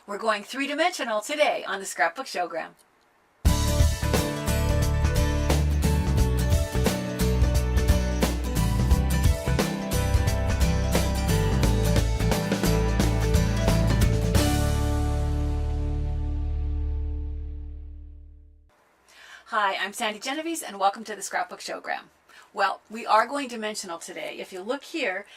We're going three-dimensional today on the Scrapbook Showgram. Hi, I'm Sandi Genovese and welcome to the Scrapbook Showgram. Well, we are going dimensional today. If you look here,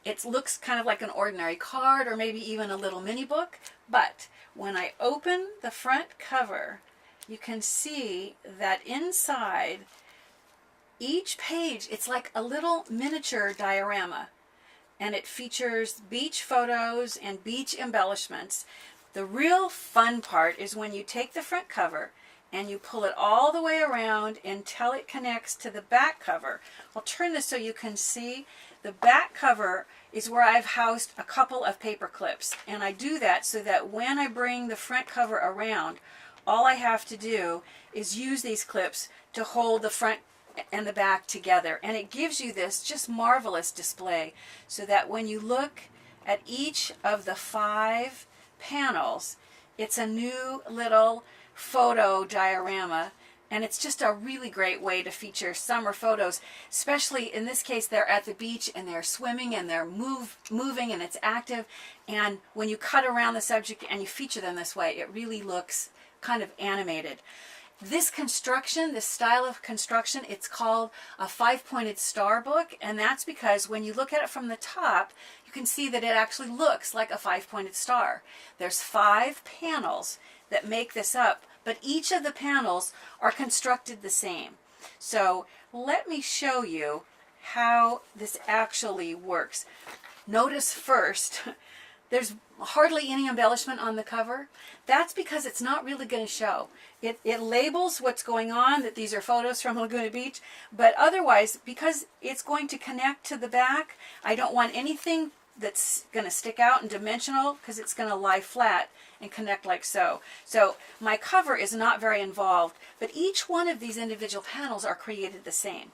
it looks kind of like an ordinary card or maybe even a little mini book, but when I open the front cover, you can see that inside each page, it's like a little miniature diorama, and it features beach photos and beach embellishments. The real fun part is when you take the front cover and you pull it all the way around until it connects to the back cover. I'll turn this so you can see. The back cover is where I've housed a couple of paper clips, and I do that so that when I bring the front cover around, all I have to do is use these clips to hold the front and the back together, and it gives you this just marvelous display so that when you look at each of the 5 panels, it's a new little photo diorama, and it's just a really great way to feature summer photos, especially in this case they're at the beach and they're swimming and they're moving and it's active, and when you cut around the subject and you feature them this way, it really looks kind of animated. This construction, this style of construction, it's called a 5-pointed star book, and that's because when you look at it from the top, you can see that it actually looks like a 5-pointed star. There's 5 panels that make this up, but each of the panels are constructed the same. So let me show you how this actually works. Notice first, there's hardly any embellishment on the cover. That's because it's not really going to show. It labels what's going on, that these are photos from Laguna Beach, but otherwise, because it's going to connect to the back, I don't want anything that's going to stick out and dimensional, because it's going to lie flat and connect like so. So my cover is not very involved, but each one of these individual panels are created the same.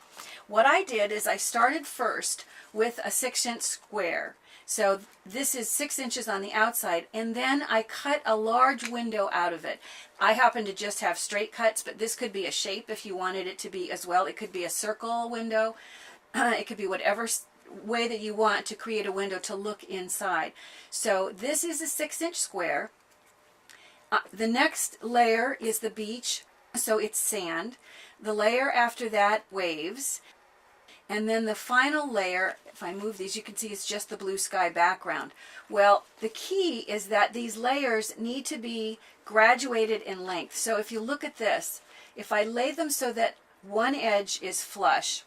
What I did is I started first with a 6-inch square. So this is 6 inches on the outside, and then I cut a large window out of it. I happen to just have straight cuts, but this could be a shape if you wanted it to be as well. It could be a circle window. It could be whatever way that you want to create a window to look inside. So this is a 6-inch square. The next layer is the beach, so it's sand. The layer after that, waves. And then the final layer, if I move these, you can see it's just the blue sky background. Well, the key is that these layers need to be graduated in length. So if you look at this, if I lay them so that one edge is flush,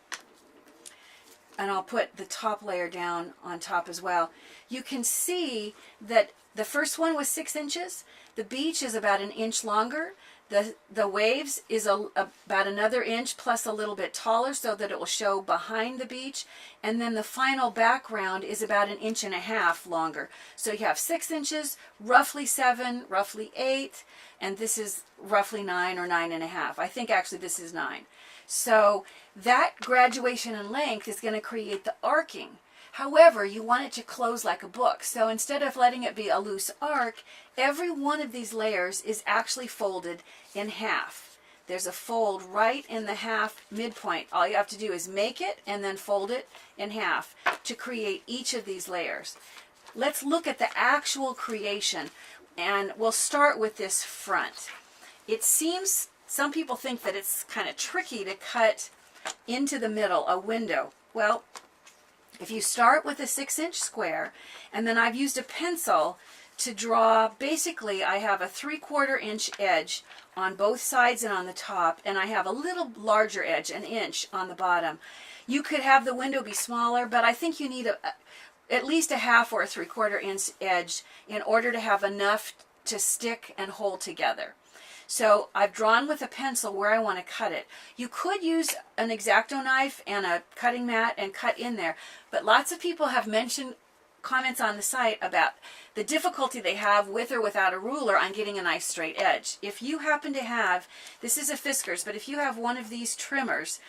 and I'll put the top layer down on top as well, you can see that the first one was 6 inches. The beach is about 1 inch longer. The waves is about another inch plus a little bit taller so that it will show behind the beach. And then the final background is about 1.5 inches longer. So you have 6 inches, roughly 7, roughly 8, and this is roughly 9 or 9.5. I think actually this is 9. So that graduation in length is going to create the arcing. However, you want it to close like a book. So instead of letting it be a loose arc, every one of these layers is actually folded in half. There's a fold right in the half midpoint. All you have to do is make it and then fold it in half to create each of these layers. Let's look at the actual creation, and we'll start with this front. It seems, some people think that it's kind of tricky to cut into the middle a window. Well, if you start with a 6-inch square, and then I've used a pencil to draw, basically I have a 3/4 inch edge on both sides and on the top, and I have a little larger edge, 1 inch on the bottom. You could have the window be smaller, but I think you need at least a 1/2 or a 3/4 inch edge in order to have enough to stick and hold together. So I've drawn with a pencil where I want to cut it. You could use an X-Acto knife and a cutting mat and cut in there, but lots of people have mentioned comments on the site about the difficulty they have with or without a ruler on getting a nice straight edge. If you happen to have, this is a Fiskars, but if you have one of these trimmers,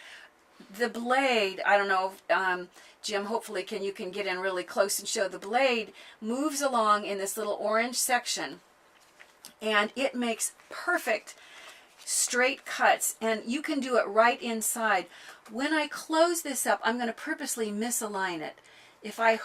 the blade, I don't know, Jim, hopefully you can get in really close and show the blade moves along in this little orange section and it makes perfect straight cuts, and you can do it right inside. When I close this up, I'm going to purposely misalign it. If I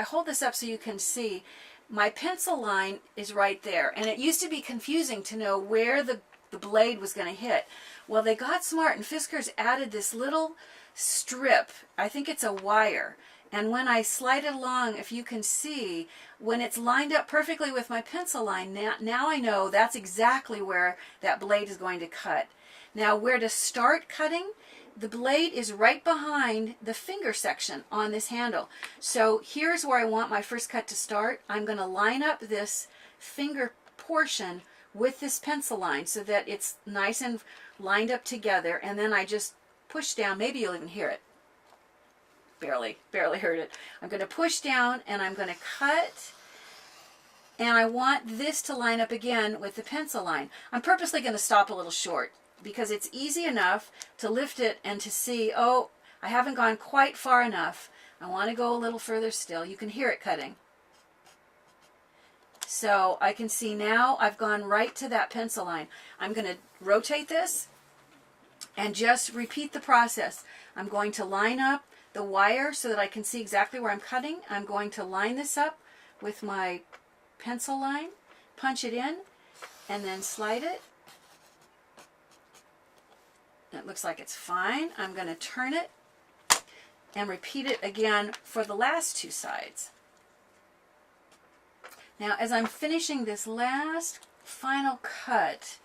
hold this up so you can see, my pencil line is right there, and it used to be confusing to know where the blade was going to hit. Well, they got smart, and Fiskars added this little strip. I think it's a wire. And when I slide it along, if you can see, when it's lined up perfectly with my pencil line, now I know that's exactly where that blade is going to cut. Now, where to start cutting, the blade is right behind the finger section on this handle. So here's where I want my first cut to start. I'm going to line up this finger portion with this pencil line so that it's nice and lined up together, and then I just push down. Maybe you'll even hear it. Barely heard it. I'm going to push down and I'm going to cut, and I want this to line up again with the pencil line. I'm purposely going to stop a little short because it's easy enough to lift it and to see, oh, I haven't gone quite far enough. I want to go a little further still. You can hear it cutting. So I can see now I've gone right to that pencil line. I'm going to rotate this and just repeat the process. I'm going to line up the wire so that I can see exactly where I'm cutting. I'm going to line this up with my pencil line, punch it in, and then slide it. It looks like it's fine. I'm going to turn it and repeat it again for the last two sides. Now, as I'm finishing this last final cut,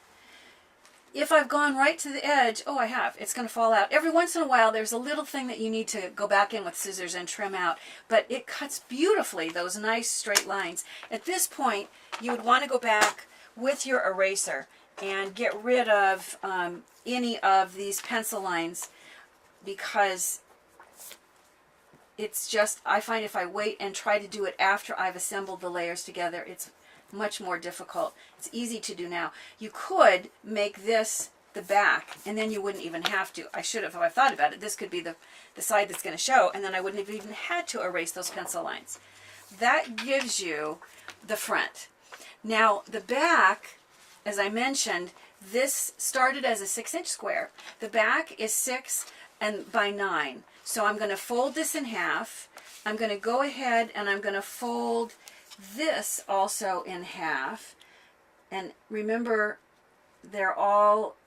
if I've gone right to the edge, oh, I have, it's going to fall out. Every once in a while, there's a little thing that you need to go back in with scissors and trim out, but it cuts beautifully, those nice straight lines. At this point, you would want to go back with your eraser and get rid of any of these pencil lines, because it's just, I find if I wait and try to do it after I've assembled the layers together, it's much more difficult. It's easy to do now. You could make this the back, and then you wouldn't even have to. I should have, if I thought about it, this could be the side that's going to show, and then I wouldn't have even had to erase those pencil lines. That gives you the front. Now, the back, as I mentioned, this started as a 6-inch square. The back is 6 by 9. So I'm going to fold this in half. I'm going to go ahead and I'm going to fold this also in half. And remember, they're all,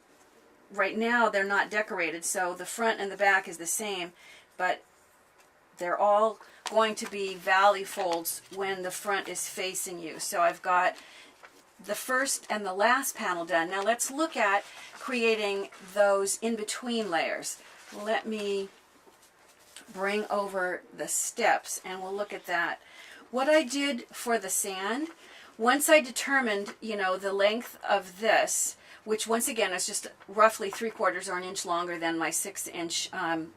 right now they're not decorated, so the front and the back is the same, but they're all going to be valley folds when the front is facing you. So I've got the first and the last panel done. Now let's look at creating those in-between layers. Let me bring over the steps and we'll look at that. What I did for the sand, once I determined, the length of this, which once again is just roughly 3/4 or an inch longer than my 6-inch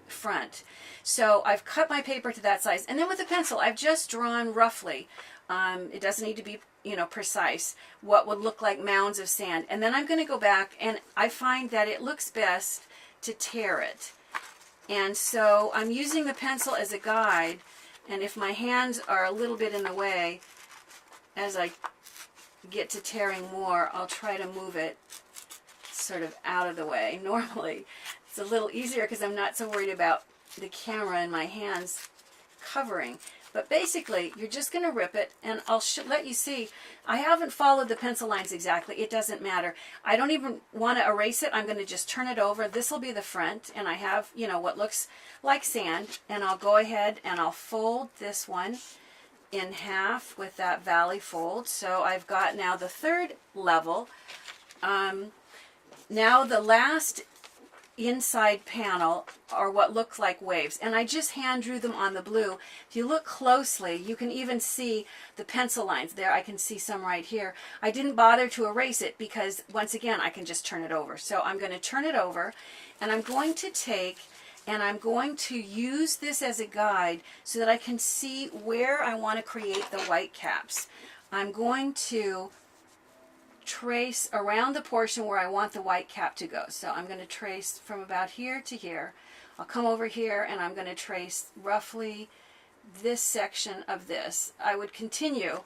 front. So I've cut my paper to that size, and then with a pencil I've just drawn roughly, it doesn't need to be precise, what would look like mounds of sand. And then I'm going to go back, and I find that it looks best to tear it. And so I'm using the pencil as a guide, and if my hands are a little bit in the way, as I get to tearing more, I'll try to move it sort of out of the way. Normally it's a little easier because I'm not so worried about the camera and my hands covering. But basically, you're just going to rip it, and I'll let you see. I haven't followed the pencil lines exactly. It doesn't matter. I don't even want to erase it. I'm going to just turn it over. This will be the front, and I have, what looks like sand. And I'll go ahead and I'll fold this one in half with that valley fold. So I've got now the third level. Now the last inside panel are what look like waves, and I just hand drew them on the blue. If you look closely, you can even see the pencil lines there. I can see some right here. I didn't bother to erase it because once again I can just turn it over. So I'm going to turn it over, and I'm going to take and I'm going to use this as a guide so that I can see where I want to create the white caps. I'm going to trace around the portion where I want the white cap to go. So I'm going to trace from about here to here. I'll come over here and I'm going to trace roughly this section of this. I would continue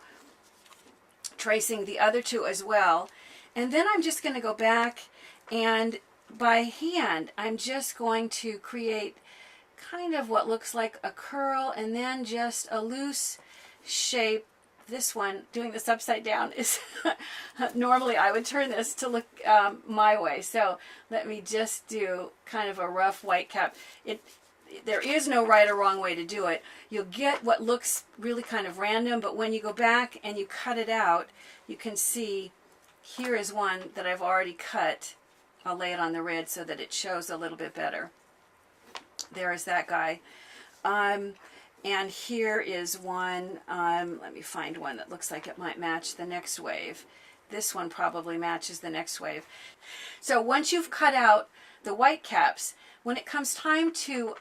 tracing the other two as well. And then I'm just going to go back and by hand, I'm just going to create kind of what looks like a curl and then just a loose shape. This one, doing this upside down, is normally I would turn this to look my way. So let me just do kind of a rough white cap. There is no right or wrong way to do it. You'll get what looks really kind of random, but when you go back and you cut it out, you can see here is one that I've already cut. I'll lay it on the red so that it shows a little bit better. There is that guy. And here is one, let me find one that looks like it might match the next wave. This one probably matches the next wave. So once you've cut out the white caps, when it comes time to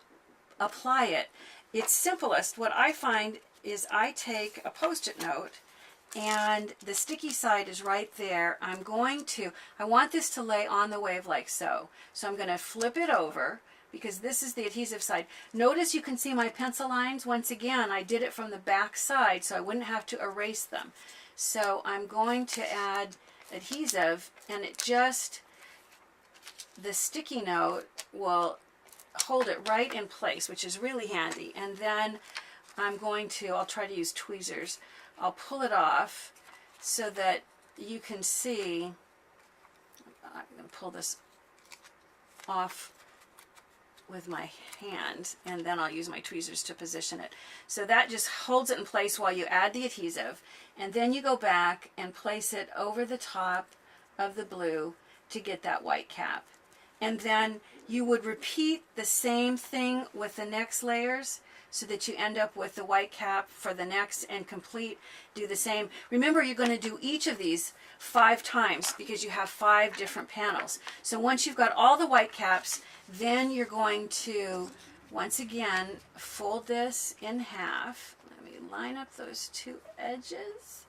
apply it, it's simplest. What I find is I take a Post-it note and the sticky side is right there. I want this to lay on the wave like so. So I'm going to flip it over, because this is the adhesive side. Notice you can see my pencil lines. Once again, I did it from the back side so I wouldn't have to erase them. So I'm going to add adhesive, and the sticky note will hold it right in place, which is really handy. And then I'll try to use tweezers. I'll pull it off so that you can see. I'm going to pull this off with my hand, and then I'll use my tweezers to position it. So that just holds it in place while you add the adhesive, and then you go back and place it over the top of the blue to get that white cap. And then you would repeat the same thing with the next layers so that you end up with the white cap for the next and do the same. Remember, you're going to do each of these 5 times because you have 5 different panels. So once you've got all the white caps, then you're going to, once again, fold this in half. Let me line up those 2 edges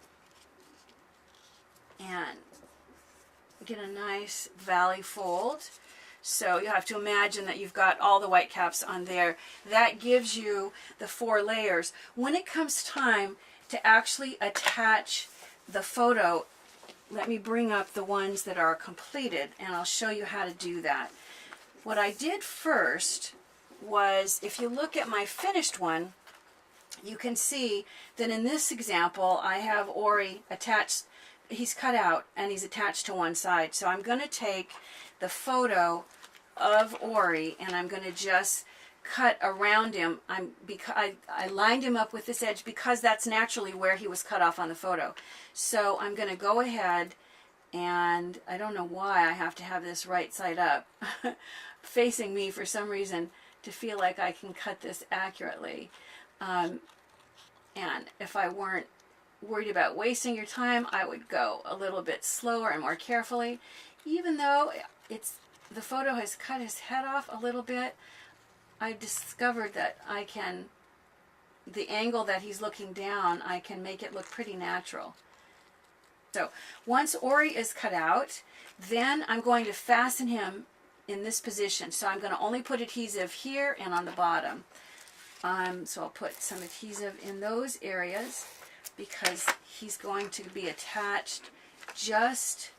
and get a nice valley fold. So you have to imagine that you've got all the white caps on there. That gives you the 4 layers. When it comes time to actually attach the photo, let me bring up the ones that are completed and I'll show you how to do that. What I did first was, if you look at my finished one, you can see that in this example I have Ori attached. He's cut out and he's attached to one side. So I'm going to take the photo of Ori and I'm going to just cut around him. I lined him up with this edge because that's naturally where he was cut off on the photo. So I'm going to go ahead, and I don't know why I have to have this right side up facing me for some reason to feel like I can cut this accurately. And if I weren't worried about wasting your time, I would go a little bit slower and more carefully. Even though the photo has cut his head off a little bit, I discovered that the angle that he's looking down, I can make it look pretty natural. So once Ori is cut out, then I'm going to fasten him in this position. So I'm going to only put adhesive here and on the bottom. So I'll put some adhesive in those areas because he's going to be attached just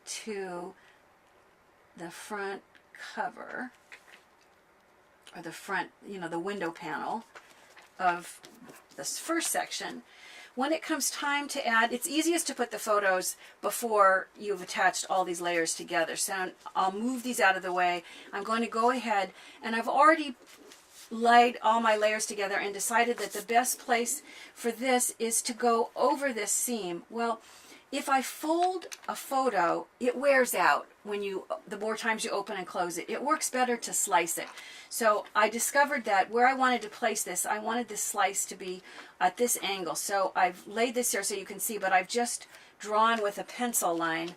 to the front cover, or the front, the window panel of this first section. When it comes time to add, it's easiest to put the photos before you've attached all these layers together. So I'll move these out of the way. I'm going to go ahead, and I've already laid all my layers together and decided that the best place for this is to go over this seam. Well, if I fold a photo, it wears out the more times you open and close it. It works better to slice it. So I discovered that where I wanted to place this, I wanted this slice to be at this angle. So I've laid this here so you can see, but I've just drawn with a pencil line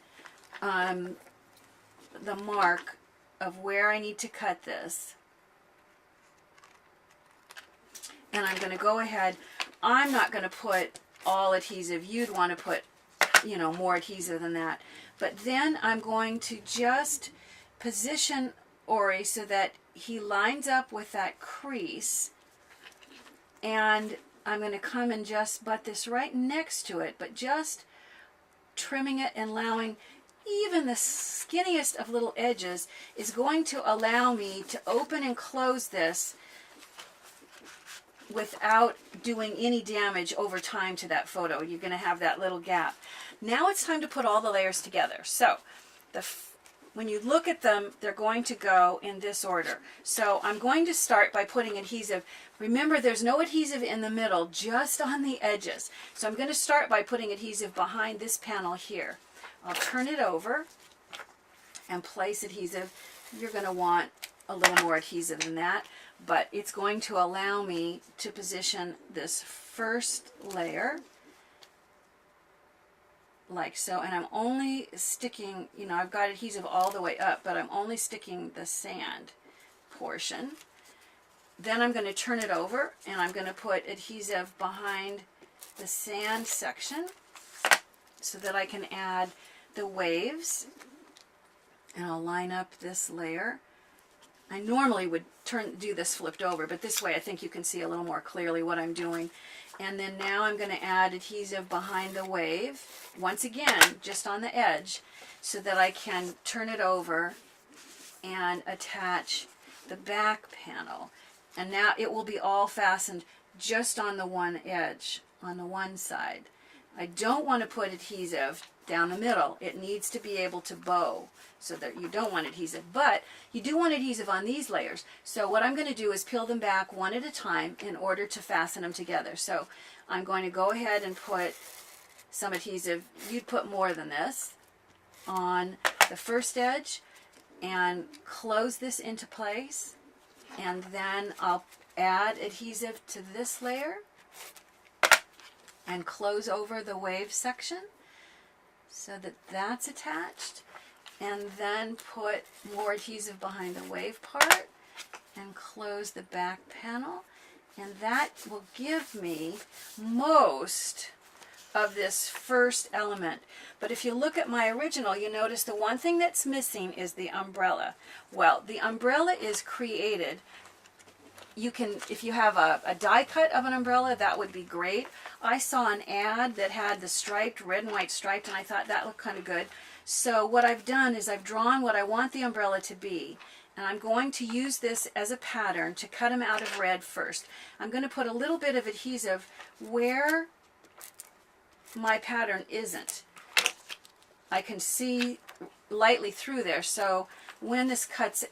the mark of where I need to cut this. And I'm going to go ahead. I'm not going to put all adhesive. You'd want to put more adhesive than that. But then I'm going to just position Ori so that he lines up with that crease. And I'm going to come and just butt this right next to it, but just trimming it and allowing even the skinniest of little edges is going to allow me to open and close this without doing any damage over time to that photo. You're going to have that little gap. Now it's time to put all the layers together. So when you look at them, they're going to go in this order. So I'm going to start by putting adhesive. Remember, there's no adhesive in the middle, just on the edges. So I'm going to start by putting adhesive behind this panel here. I'll turn it over and place adhesive. You're going to want a little more adhesive than that, but it's going to allow me to position this first layer like so, and I'm only sticking, you know, I've got adhesive all the way up, but I'm only sticking the sand portion. Then I'm going to turn it over and I'm going to put adhesive behind the sand section so that I can add the waves, and I'll line up this layer. I normally would do this flipped over, but this way I think you can see a little more clearly what I'm doing. And then now I'm going to add adhesive behind the wave, once again, just on the edge, so that I can turn it over and attach the back panel. And now it will be all fastened just on the one edge, on the one side. I don't want to put adhesive down the middle. It needs to be able to bow, so that you don't want adhesive, but you do want adhesive on these layers. So what I'm going to do is peel them back one at a time in order to fasten them together. So I'm going to go ahead and put some adhesive, you'd put more than this, on the first edge and close this into place, and then I'll add adhesive to this layer and close over the wave section so that that's attached, and then put more adhesive behind the wave part and close the back panel, and that will give me most of this first element. But if you look at my original, you notice the one thing that's missing is the umbrella. Well, the umbrella is created. You can, if you have a die cut of an umbrella, that would be great. I saw an ad that had the striped, red and white striped, and I thought that looked kind of good. So what I've done is I've drawn what I want the umbrella to be, and I'm going to use this as a pattern to cut them out of red first. I'm going to put a little bit of adhesive where my pattern isn't. I can see lightly through there, so when this cuts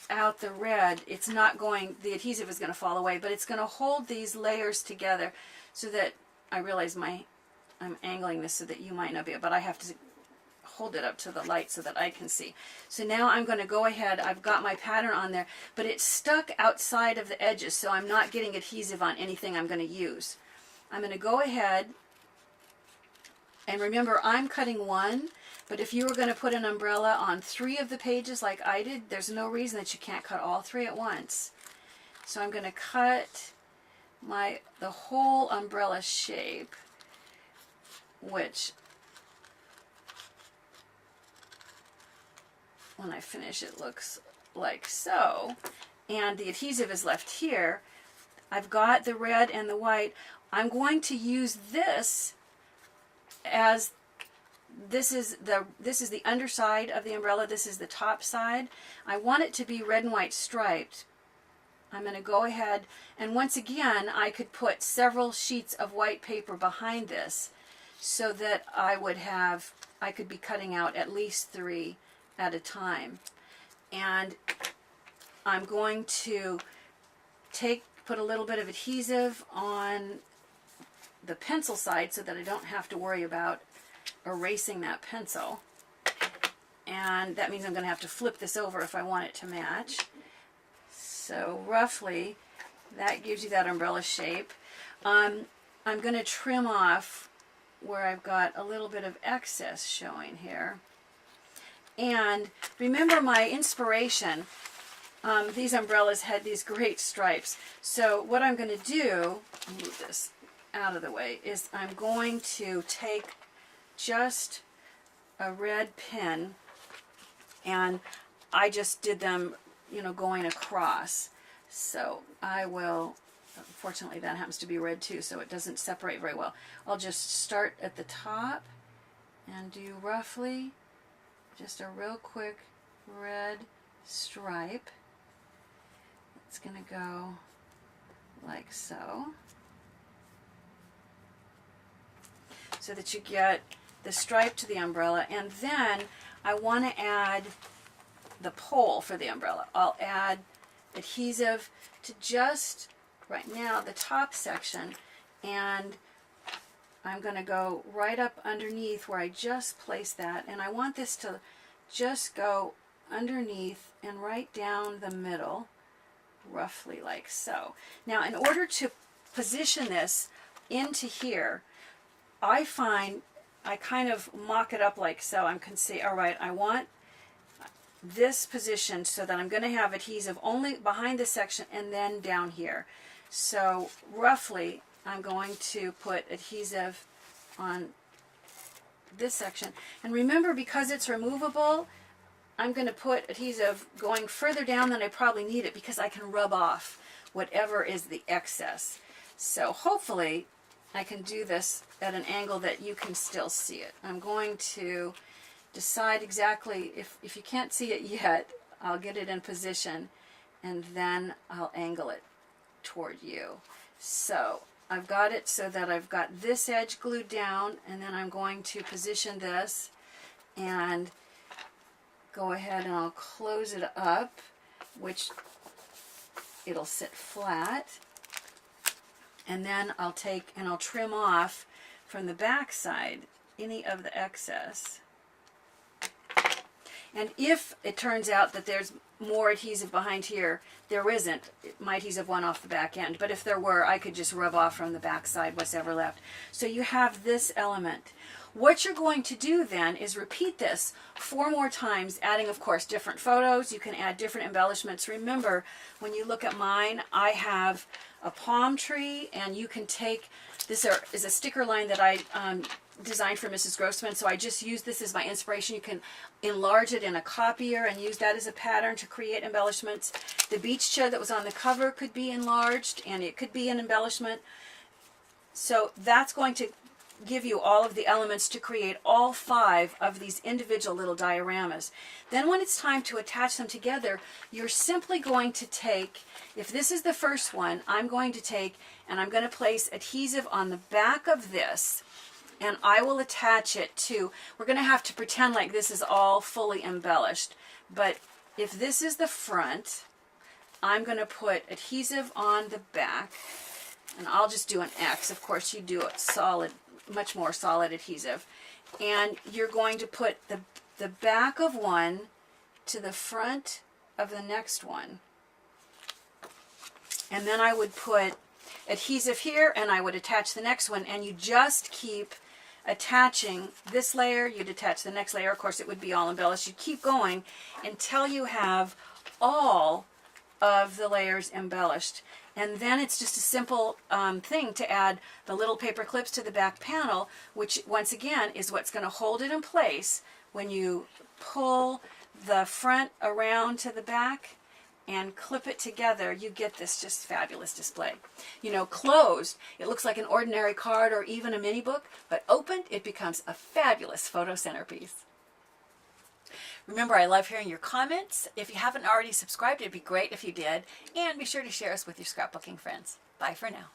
out the red, it's not going, the adhesive is going to fall away, but it's going to hold these layers together so that, I realize I'm angling this so that you might not be, but I have to hold it up to the light so that I can see. So now I'm going to go ahead, I've got my pattern on there, but it's stuck outside of the edges, so I'm not getting adhesive on anything I'm going to use. I'm going to go ahead, and remember I'm cutting one, but if you were going to put an umbrella on 3 of the pages like I did, there's no reason that you can't cut all 3 at once. So I'm going to cut the whole umbrella shape, which when I finish it looks like so, and the adhesive is left here. I've got the red and the white. I'm going to use this as this is the underside of the umbrella, this is the top side. I want it to be red and white striped. I'm going to go ahead, and once again I could put several sheets of white paper behind this so that I could be cutting out at least 3 at a time. And I'm going to put a little bit of adhesive on the pencil side so that I don't have to worry about erasing that pencil. And that means I'm going to have to flip this over if I want it to match. So roughly that gives you that umbrella shape. I'm going to trim off where I've got a little bit of excess showing here. And remember my inspiration, these umbrellas had these great stripes. So what I'm going to do, move this out of the way, is I'm going to take just a red pen, and I just did them, you know, going across. So I will, unfortunately that happens to be red too, so it doesn't separate very well. I'll just start at the top and do roughly just a real quick red stripe. It's going to go like so, so that you get the stripe to the umbrella. And then I want to add the pole for the umbrella. I'll add adhesive to just right now the top section, and I'm going to go right up underneath where I just placed that, and I want this to just go underneath and right down the middle, roughly like so. Now, in order to position this into here, I find I kind of mock it up like so. I can see, all right, I want this position so that I'm going to have adhesive only behind this section and then down here. So roughly, I'm going to put adhesive on this section. And remember, because it's removable, I'm going to put adhesive going further down than I probably need it, because I can rub off whatever is the excess. So hopefully I can do this at an angle that you can still see it. I'm going to decide exactly, if you can't see it yet, I'll get it in position and then I'll angle it toward you. So I've got it so that I've got this edge glued down, and then I'm going to position this and go ahead and I'll close it up, which it'll sit flat. And then I'll take and I'll trim off from the back side any of the excess. And if it turns out that there's more adhesive behind here, there isn't. My adhesive went off the back end, but if there were, I could just rub off from the back side what's ever left. So you have this element. What you're going to do then is repeat this 4 more times, adding, of course, different photos. You can add different embellishments. Remember, when you look at mine, I have a palm tree, and you can take, this is a sticker line that I designed for Mrs. Grossman, so I just used this as my inspiration. You can enlarge it in a copier and use that as a pattern to create embellishments. The beach chair that was on the cover could be enlarged, and it could be an embellishment. So that's going to give you all of the elements to create all 5 of these individual little dioramas. Then when it's time to attach them together, you're simply going to take, if this is the first one, I'm going to take and I'm going to place adhesive on the back of this, and I will attach it to, we're going to have to pretend like this is all fully embellished, but if this is the front, I'm going to put adhesive on the back, and I'll just do an X. Of course, you do it solid, much more solid adhesive, and you're going to put the back of one to the front of the next one, and then I would put adhesive here and I would attach the next one, and you just keep attaching this layer, you'd attach the next layer. Of course, it would be all embellished. You keep going until you have all of the layers embellished. And then it's just a simple thing to add the little paper clips to the back panel, which once again is what's going to hold it in place when you pull the front around to the back and clip it together. You get this just fabulous display. You know, closed, it looks like an ordinary card or even a mini book, but opened, it becomes a fabulous photo centerpiece. Remember, I love hearing your comments. If you haven't already subscribed, it'd be great if you did. And be sure to share us with your scrapbooking friends. Bye for now.